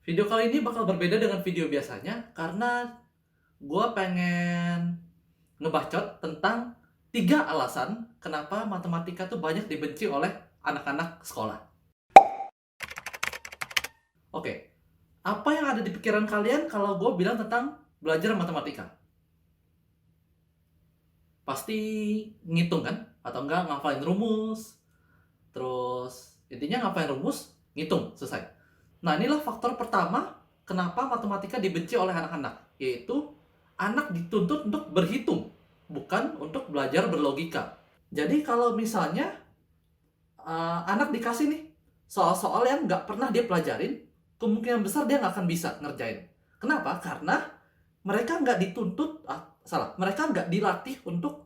Video kali ini bakal berbeda dengan video biasanya karena gue pengen ngebacot tentang 3 alasan kenapa matematika tuh banyak dibenci oleh anak-anak sekolah. Oke, apa yang ada di pikiran kalian kalau gue bilang tentang belajar matematika? Pasti ngitung kan? Atau enggak ngafalin rumus, terus intinya ngafalin rumus, ngitung, selesai. Nah, inilah faktor pertama kenapa matematika dibenci oleh anak-anak, yaitu anak dituntut untuk berhitung, bukan untuk belajar berlogika. Jadi kalau misalnya anak dikasih nih soal-soal yang nggak pernah dia pelajarin, kemungkinan besar dia nggak akan bisa ngerjain. Kenapa? Karena mereka nggak dituntut, mereka nggak dilatih untuk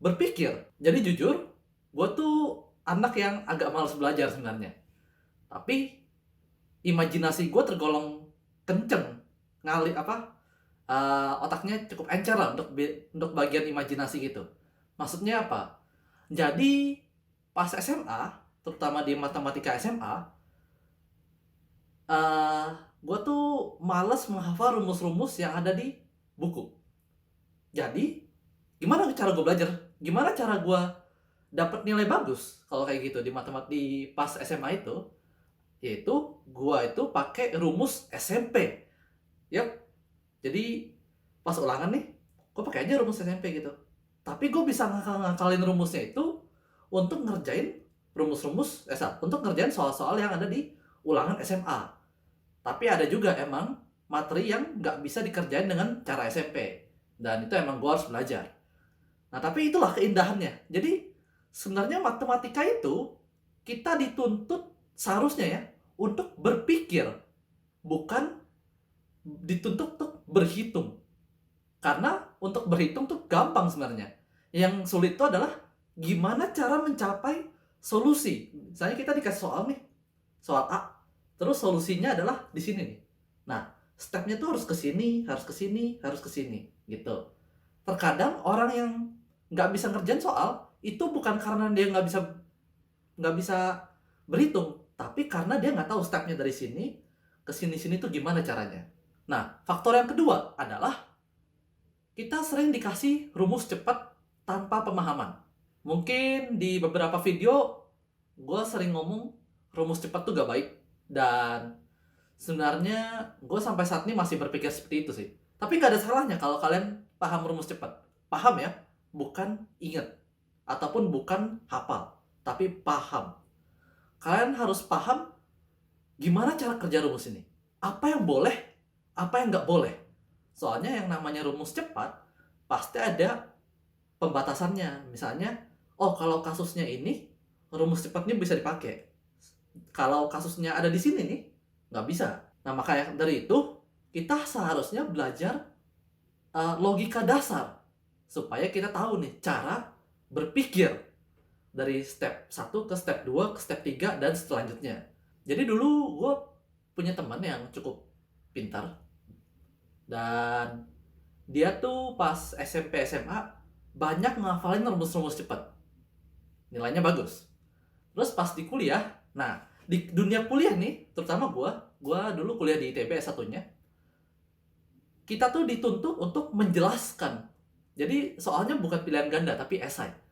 berpikir. Jadi jujur, gue tuh anak yang agak malas belajar sebenarnya. Tapi imajinasi gue tergolong kenceng, otaknya cukup encer lah untuk bagian imajinasi gitu. Maksudnya apa? Jadi pas SMA, terutama di matematika SMA, gue tuh males menghafal rumus-rumus yang ada di buku. Jadi gimana cara gue belajar? Gimana cara gue dapat nilai bagus kalau kayak gitu di di pas SMA itu? Yaitu gue itu pakai rumus SMP. Yap. Jadi pas ulangan nih, gue pakai aja rumus SMP gitu. Tapi gue bisa ngakalin rumusnya itu untuk ngerjain untuk ngerjain soal-soal yang ada di ulangan SMA. Tapi ada juga emang materi yang nggak bisa dikerjain dengan cara SMP. Dan itu emang gue harus belajar. Nah, tapi itulah keindahannya. Jadi, sebenarnya matematika itu kita dituntut seharusnya ya untuk berpikir, bukan dituntut untuk berhitung. Karena untuk berhitung tuh gampang sebenarnya. Yang sulit itu adalah gimana cara mencapai solusi. Misalnya kita dikasih soal nih, soal A, terus solusinya adalah di sini nih. Nah, stepnya tuh harus ke sini, harus ke sini, harus ke sini, gitu. Terkadang orang yang nggak bisa ngerjain soal itu bukan karena dia nggak bisa berhitung, tapi karena dia nggak tahu stepnya dari sini ke sini tuh gimana caranya. Nah, faktor yang kedua adalah kita sering dikasih rumus cepat tanpa pemahaman. Mungkin di beberapa video gue sering ngomong rumus cepat tuh gak baik. Dan sebenarnya gue sampai saat ini masih berpikir seperti itu sih. Tapi gak ada salahnya kalau kalian paham rumus cepat. Paham ya, bukan inget. Ataupun bukan hafal, tapi paham. Kalian harus paham gimana cara kerja rumus ini. Apa yang boleh, apa yang nggak boleh. Soalnya yang namanya rumus cepat, pasti ada pembatasannya. Misalnya, oh kalau kasusnya ini, rumus cepat ini bisa dipakai. Kalau kasusnya ada di sini nih, nggak bisa. Nah, makanya dari itu, kita seharusnya belajar logika dasar. Supaya kita tahu nih, cara berpikir dari step 1 ke step 2 ke step 3 dan selanjutnya. Jadi dulu gue punya teman yang cukup pintar. Dan dia tuh pas SMP SMA banyak ngafalin rumus-rumus cepat. Nilainya bagus. Terus pas di kuliah, nah di dunia kuliah nih, terutama gue dulu kuliah di ITB S1-nya, kita tuh dituntut untuk menjelaskan. Jadi soalnya bukan pilihan ganda, tapi esai.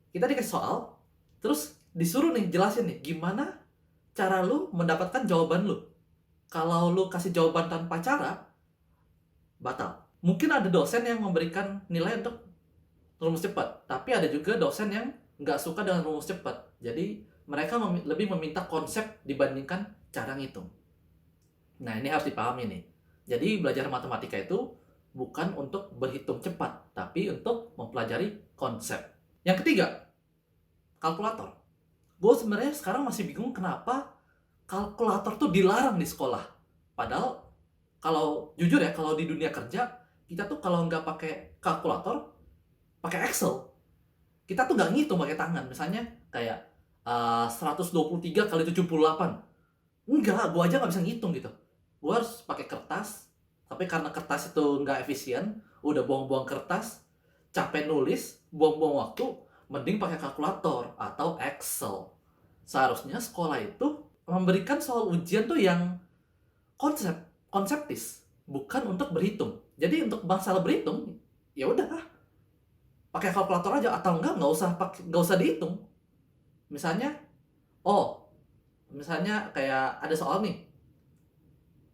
Kita dikasih soal, terus disuruh nih jelasin nih, gimana cara lu mendapatkan jawaban lu. Kalau lu kasih jawaban tanpa cara, batal. Mungkin ada dosen yang memberikan nilai untuk rumus cepat, tapi ada juga dosen yang nggak suka dengan rumus cepat. Jadi mereka lebih meminta konsep dibandingkan cara ngitung. Nah, ini harus dipahami nih. Jadi belajar matematika itu bukan untuk berhitung cepat, tapi untuk mempelajari konsep. Yang ketiga, kalkulator. Gue sebenarnya sekarang masih bingung kenapa kalkulator tuh dilarang di sekolah. Padahal kalau jujur ya, kalau di dunia kerja, kita tuh kalau nggak pakai kalkulator, pakai Excel. Kita tuh nggak ngitung pakai tangan. Misalnya kayak 123 kali 78. Enggak, gue aja nggak bisa ngitung gitu. Gue harus pakai kertas, tapi karena kertas itu nggak efisien, udah buang-buang kertas, capek nulis, buang-buang waktu, mending pakai kalkulator atau Excel. Seharusnya sekolah itu memberikan soal ujian tuh yang konsep, konseptis, bukan untuk berhitung. Jadi untuk masalah berhitung, ya udah pakai kalkulator aja, atau nggak usah dihitung. Misalnya, oh, misalnya kayak ada soal nih,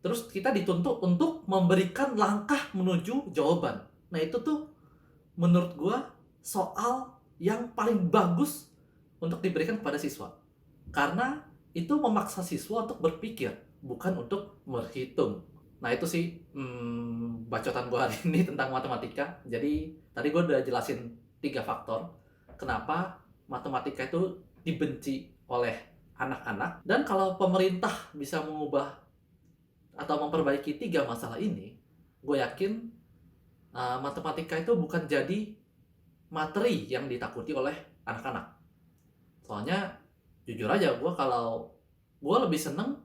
terus kita dituntut untuk memberikan langkah menuju jawaban. Nah itu tuh menurut gua soal yang paling bagus untuk diberikan kepada siswa. Karena itu memaksa siswa untuk berpikir, bukan untuk berhitung. Nah itu sih bacotan gua hari ini tentang matematika. Jadi tadi gua udah jelasin 3 faktor kenapa matematika itu dibenci oleh anak-anak. Dan kalau pemerintah bisa mengubah atau memperbaiki 3 masalah ini, gue yakin matematika itu bukan jadi materi yang ditakuti oleh anak-anak. Soalnya jujur aja gue lebih seneng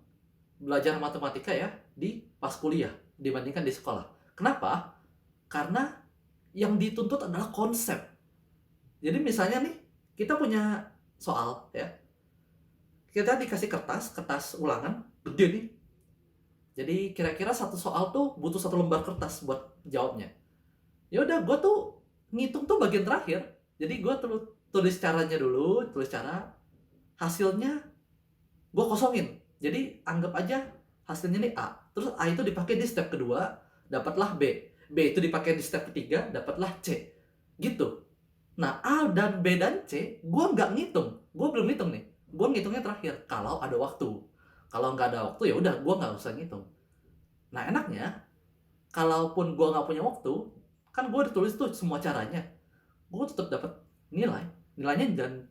belajar matematika ya di pas kuliah dibandingkan di sekolah. Kenapa? Karena yang dituntut adalah konsep. Jadi misalnya nih, kita punya soal ya. Kita dikasih kertas ulangan gede nih. Jadi kira-kira satu soal tuh butuh 1 lembar kertas buat jawabnya. Ya udah, gue tuh ngitung tuh bagian terakhir. Jadi gue tulis caranya dulu, tulis cara, hasilnya gue kosongin. Jadi anggap aja hasilnya nih A. Terus A itu dipakai di step kedua, dapatlah B. B itu dipakai di step ketiga, dapatlah C. Gitu. Nah, A dan B dan C, gue nggak ngitung. Gue belum ngitung nih. Gue ngitungnya terakhir, kalau ada waktu. Kalau nggak ada waktu, ya udah, gue nggak usah ngitung. Nah, enaknya, kalaupun gue nggak punya waktu, kan gue udah tulis tuh semua caranya. Gue tetap dapat nilai. Nilainya dan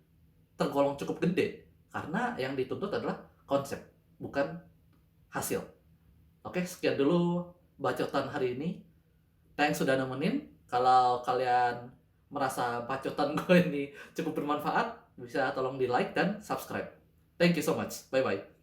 tergolong cukup gede. Karena yang dituntut adalah konsep, bukan hasil. Oke, sekian dulu bacotan hari ini. Thanks sudah nemenin. Kalau kalian merasa bacotan gue ini cukup bermanfaat, bisa tolong di like dan subscribe. Thank you so much. Bye-bye.